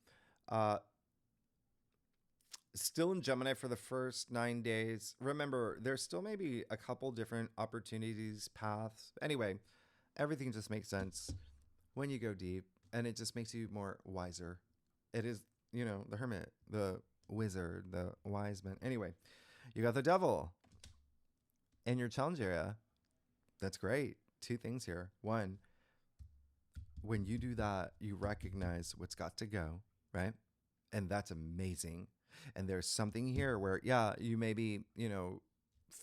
still in Gemini for the first 9 days. Remember, there's still maybe a couple different opportunities, paths. Anyway, everything just makes sense when you go deep, and it just makes you more wiser. It is, the Hermit, the wizard, the wise man. Anyway, you got the Devil in your challenge area. That's great. Two things here. One, when you do that, you recognize what's got to go, right? And that's amazing. And there's something here where, yeah, you may be,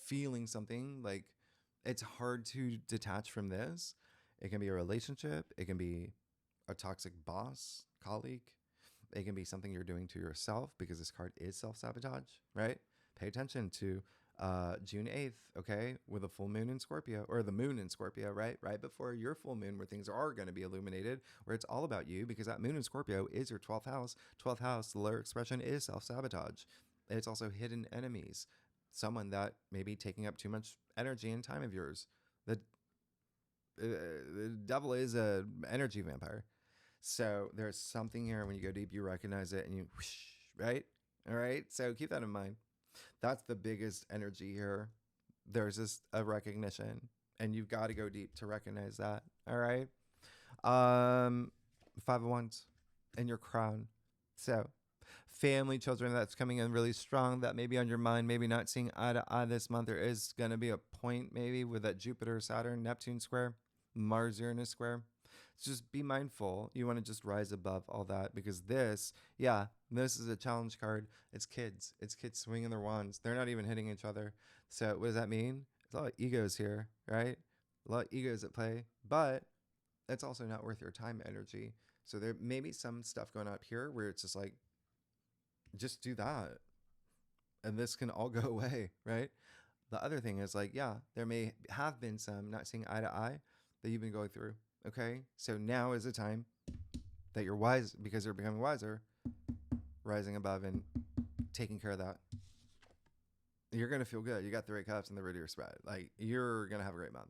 feeling something like it's hard to detach from this. It can be a relationship. It can be a toxic boss, colleague. It can be something you're doing to yourself, because this card is self-sabotage, right? Pay attention to June 8th, okay, with a full moon in Scorpio, or the moon in Scorpio, right? Right before your full moon, where things are going to be illuminated, where it's all about you, because that moon in Scorpio is your 12th house. 12th house, the lower expression is self-sabotage. It's also hidden enemies, someone that may be taking up too much energy and time of yours. The Devil is an energy vampire. So there's something here. When you go deep, you recognize it and you whoosh, right? All right. So keep that in mind. That's the biggest energy here. There's just a recognition, and you've got to go deep to recognize that. All right. Five of Wands and your crown. So family, children, that's coming in really strong. That may be on your mind. Maybe not seeing eye to eye this month. There is going to be a point maybe with that Jupiter, Saturn, Neptune square, Mars, Uranus square. Just be mindful. You want to just rise above all that, because this is a challenge card. It's kids. It's kids swinging their wands. They're not even hitting each other. So what does that mean? There's a lot of egos here, right? A lot of egos at play, but it's also not worth your time energy. So there may be some stuff going up here where it's just like, just do that, and this can all go away, right? The other thing is like, yeah, there may have been some not seeing eye to eye that you've been going through. Okay. So now is the time that you're wise, because you're becoming wiser, rising above and taking care of that. You're going to feel good. You got 3 cups and the root of your spread. Like, you're going to have a great month.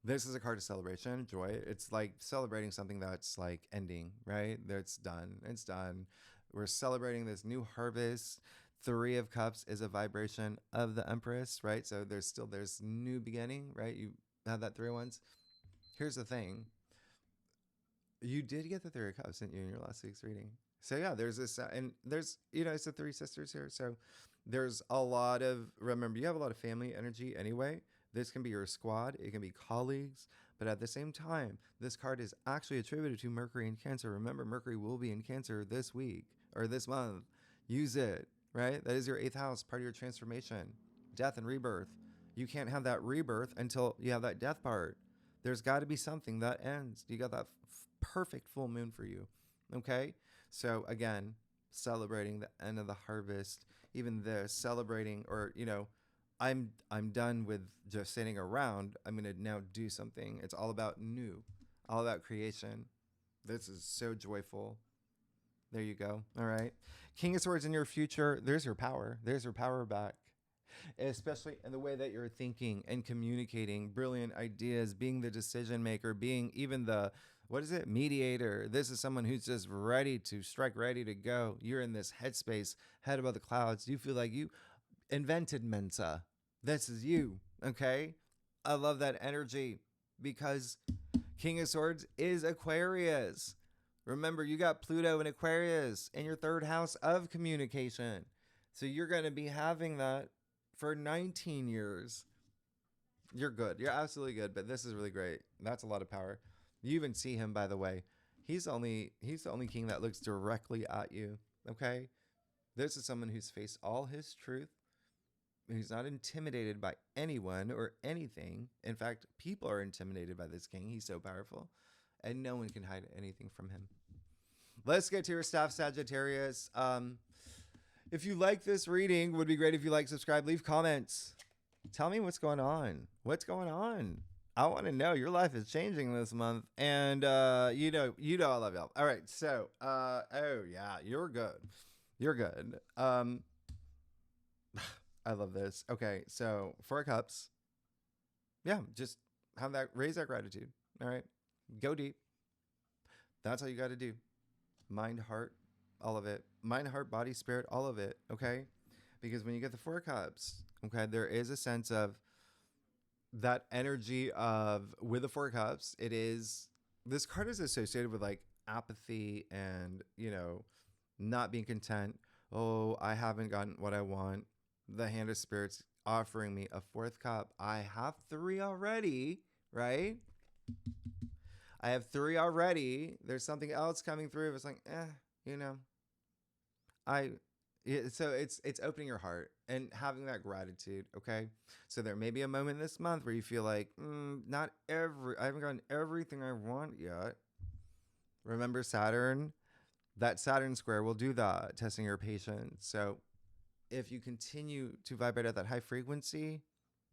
This is a card of celebration, joy. It's like celebrating something that's like ending, right? That's done. It's done. We're celebrating this new harvest. 3 of Cups is a vibration of the Empress, right? So there's new beginning, right? You have that 3 of Wands. Here's the thing. You did get the 3 of Cups, didn't you, in your last week's reading? So yeah, there's this, and there's, it's the 3 sisters here. So there's a lot of, remember, you have a lot of family energy anyway. This can be your squad. It can be colleagues. But at the same time, this card is actually attributed to Mercury in Cancer. Remember, Mercury will be in Cancer this week or this month. Use it, right? That is your 8th house, part of your transformation, death and rebirth. You can't have that rebirth until you have that death part. There's got to be something that ends. You got that perfect full moon for you. Okay? So again, celebrating the end of the harvest, even this, celebrating, or, I'm done with just sitting around. I'm going to now do something. It's all about new, all about creation. This is so joyful. There you go. All right. King of Swords in your future. There's your power. There's your power back. Especially in the way that you're thinking and communicating brilliant ideas, being the decision maker, being even the, mediator. This is someone who's just ready to strike, ready to go. You're in this headspace, head above the clouds. You feel like you invented Mensa. This is you. Okay. I love that energy, because King of Swords is Aquarius. Remember, you got Pluto in Aquarius in your 3rd house of communication. So you're going to be having that for 19 years. You're good. You're absolutely good. But this is really great. That's a lot of power. You even see him, by the way. He's the only king that looks directly at you. Okay. This is someone who's faced all his truth. He's not intimidated by anyone or anything. In fact, people are intimidated by this king. He's so powerful, and no one can hide anything from him. Let's get to your staff, Sagittarius. If you like this reading, would be great if you like, subscribe, leave comments. Tell me what's going on. What's going on? I want to know. Your life is changing this month, and you know I love y'all. All right, so oh yeah, you're good. You're good. I love this. Okay, so 4 cups. Yeah, just have that, raise that gratitude. All right, go deep. That's all you got to do. Mind, heart, all of it. Mind, heart, body, spirit, all of it. Okay, because when you get the 4 cups, okay, there is a sense of that energy of, with the 4 cups. It is, this card is associated with like apathy and not being content. Oh, I haven't gotten what I want. The Hand of Spirits offering me a 4th cup. I have 3 already, right? I have 3 already. There's something else coming through. It's like, so it's opening your heart and having that gratitude. Okay. So there may be a moment this month where you feel like, I haven't gotten everything I want yet. Remember Saturn? That Saturn square will do that, testing your patience. So if you continue to vibrate at that high frequency,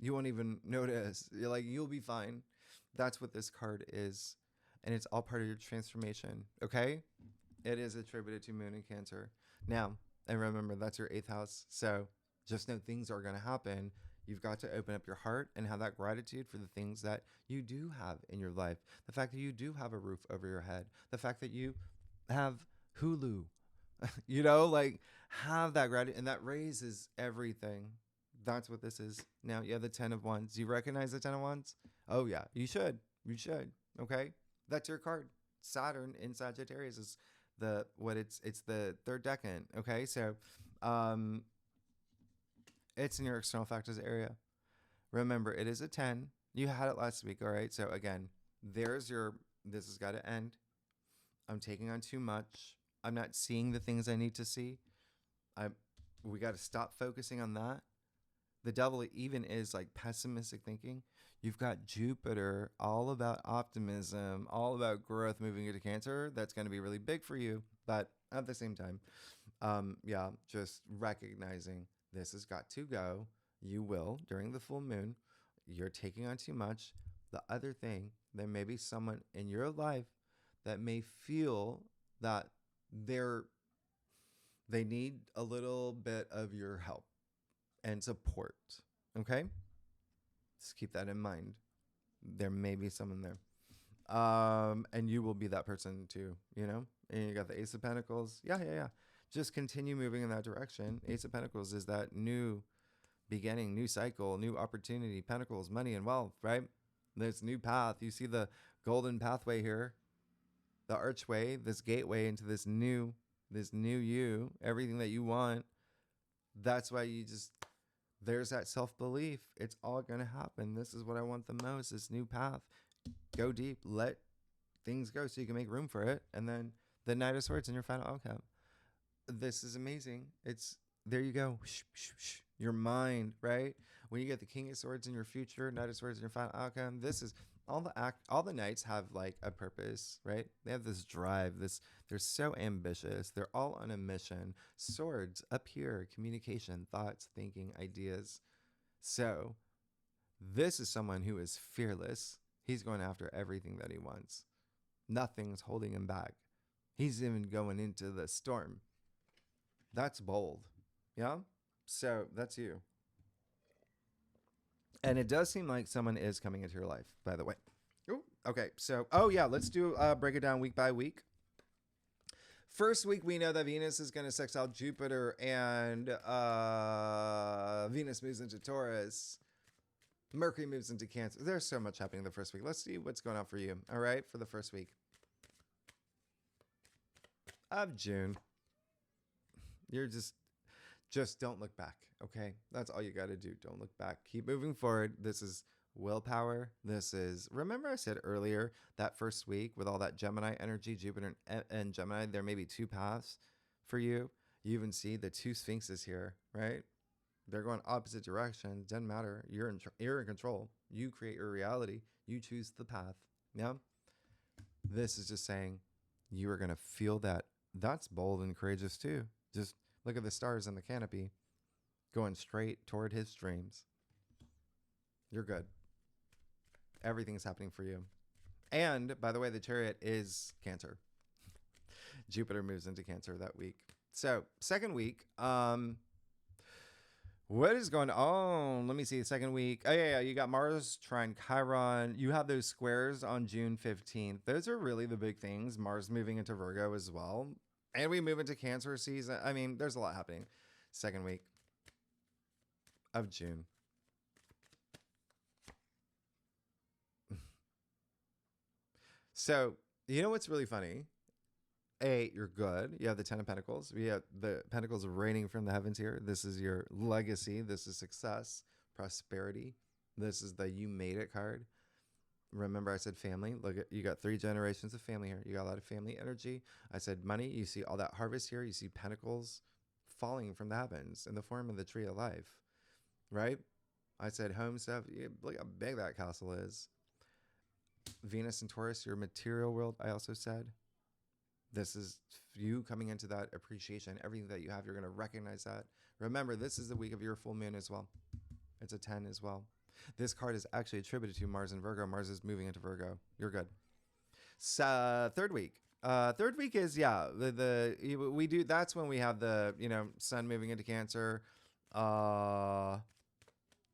you won't even notice. You'll be fine. That's what this card is. And it's all part of your transformation. Okay? It is attributed to Moon in Cancer. Now, and remember, that's your 8th house. So just know things are going to happen. You've got to open up your heart and have that gratitude for the things that you do have in your life. The fact that you do have a roof over your head. The fact that you have Hulu. Have that gratitude, and that raises everything. That's what this is. Now you have the 10 of Wands. Do you recognize the 10 of Wands? Oh yeah, you should. Okay, that's your card. Saturn in Sagittarius is it's the 3rd decan. Okay, so it's in your external factors area. Remember, it is a 10. You had it last week. All right, so again, there's your This has got to end. I'm taking on too much. I'm not seeing the things I need to see. I We got to stop focusing on that. The devil even is like pessimistic thinking. You've got Jupiter, all about optimism, all about growth, moving into Cancer. That's going to be really big for you. But at the same time, yeah, just recognizing this has got to go. You will during the full moon. You're taking on too much. The other thing, there may be someone in your life that may feel that they're they need a little bit of your help and support. Okay? Just keep that in mind. There may be someone there. And you will be that person too, you know? And you got the Ace of Pentacles. Yeah. Just continue moving in that direction. Ace of Pentacles is that new beginning, new cycle, new opportunity. Pentacles, money and wealth, right? There's new path. You see the golden pathway here, the archway, this gateway into this new you, everything that you want. That's why there's that self-belief. It's all going to happen. This is what I want the most, this new path. Go deep, let things go so you can make room for it. And then the Knight of Swords in your final outcome. This is amazing. There you go. Your mind, right? When you get the King of Swords in your future, Knight of Swords in your final outcome, this is all the knights have like a purpose, right? They have this drive, they're so ambitious. They're all on a mission. Swords up here, communication, thoughts, thinking, ideas. So this is someone who is fearless. He's going after everything that he wants. Nothing's holding him back. He's even going into the storm. That's bold. Yeah? So that's you. And it does seem like someone is coming into your life, by the way. Ooh, okay. So, let's do break it down week by week. First week, we know that Venus is going to sextile Jupiter, and Venus moves into Taurus. Mercury moves into Cancer. There's so much happening the first week. Let's see what's going on for you. All right, for the first week of June. You're just don't look back, okay? That's all you got to do. Don't look back. Keep moving forward. This is willpower. Remember I said earlier that first week with all that Gemini energy, Jupiter and Gemini, there may be two paths for you. You even see the two sphinxes here, right? They're going opposite directions. Doesn't matter. You're in control. You create your reality. You choose the path. Yeah. This is just saying you are going to feel that. That's bold and courageous too. Just look at the stars in the canopy going straight toward his dreams. You're good. Everything's happening for you. And by the way, the Chariot is Cancer. Jupiter moves into Cancer that week. So second week, what is going on? Let me see. The second week. Oh, yeah. You got Mars trine Chiron. You have those squares on June 15th. Those are really the big things. Mars moving into Virgo as well. And we move into Cancer season. I mean, there's a lot happening. Second week of June. So, you know what's really funny? You're good. You have the 10 of Pentacles. We have the Pentacles raining from the heavens here. This is your legacy. This is success, prosperity. This is the you made it card. Remember I said family. Look, you got 3 generations of family here. You got a lot of family energy. I said money. You see all that harvest here. You see Pentacles falling from the heavens in the form of the tree of life, right? I said home stuff. Look how big that castle is. Venus and Taurus, your material world, I also said. This is you coming into that appreciation. Everything that you have, you're going to recognize that. Remember, this is the week of your full moon as well. It's a 10 as well. This card is actually attributed to Mars and Virgo. Mars is moving into Virgo. You're good. So, third week. Third week is, we do, that's when we have the, Sun moving into Cancer,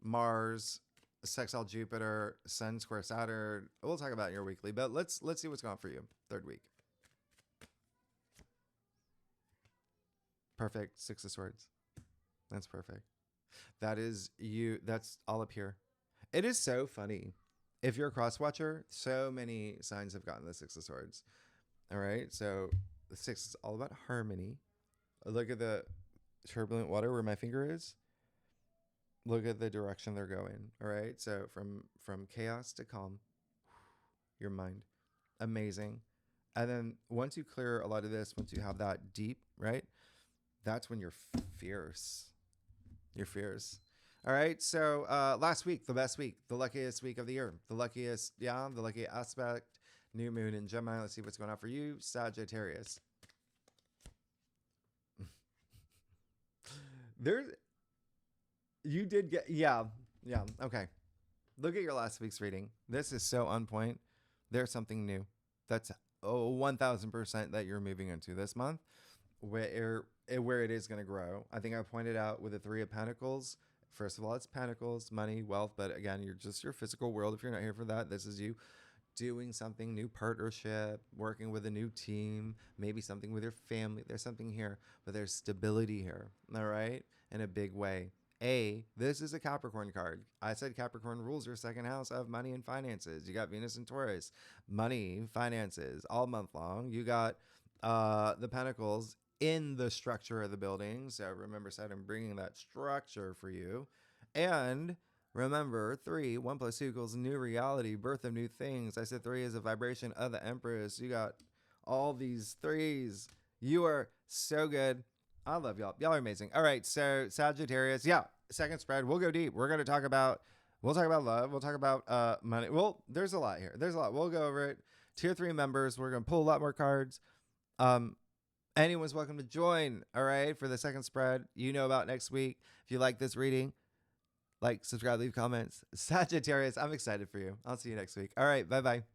Mars, sextile Jupiter, Sun square Saturn. We'll talk about your weekly, but let's see what's going on for you. Third week. Perfect. 6 of Swords. That's perfect. That is you. That's all up here. It is so funny. If you're a cross watcher, so many signs have gotten the 6 of Swords. All right. So the 6 is all about harmony. Look at the turbulent water where my finger is. Look at the direction they're going. All right. So from chaos to calm, your mind. Amazing. And then once you clear a lot of this, once you have that deep, right? That's when you're fierce. You're fierce. All right. So last week, the best week, the luckiest week of the year, the luckiest, the lucky aspect, new moon in Gemini. Let's see what's going on for you, Sagittarius. There's, you did get, okay. Look at your last week's reading. This is so on point. There's something new. That's 1000% that you're moving into this month, where it is going to grow. I think I pointed out with the Three of Pentacles. First of all, it's Pentacles, money, wealth. But again, you're just your physical world. If you're not here for that, this is you doing something, new partnership, working with a new team, maybe something with your family. There's something here, but there's stability here. All right, in a big way. This is a Capricorn card. I said Capricorn rules your second house of money and finances. You got Venus and Taurus, money, finances, all month long. You got the Pentacles in the structure of the building. So remember, said I'm bringing that structure for you. And remember, 3, 1 + 2 equals new reality, birth of new things. I said 3 is a vibration of the Empress. You got all these 3s. You are so good. I love y'all. Y'all are amazing. All right. So Sagittarius. Yeah. Second spread. We'll go deep. We'll talk about love. We'll talk about money. Well, there's a lot here. There's a lot. We'll go over it. Tier 3 members. We're going to pull a lot more cards. Anyone's welcome to join. All right. For the second spread, you know about next week. If you like this reading, like, subscribe, leave comments. Sagittarius, I'm excited for you. I'll see you next week. All right. Bye-bye.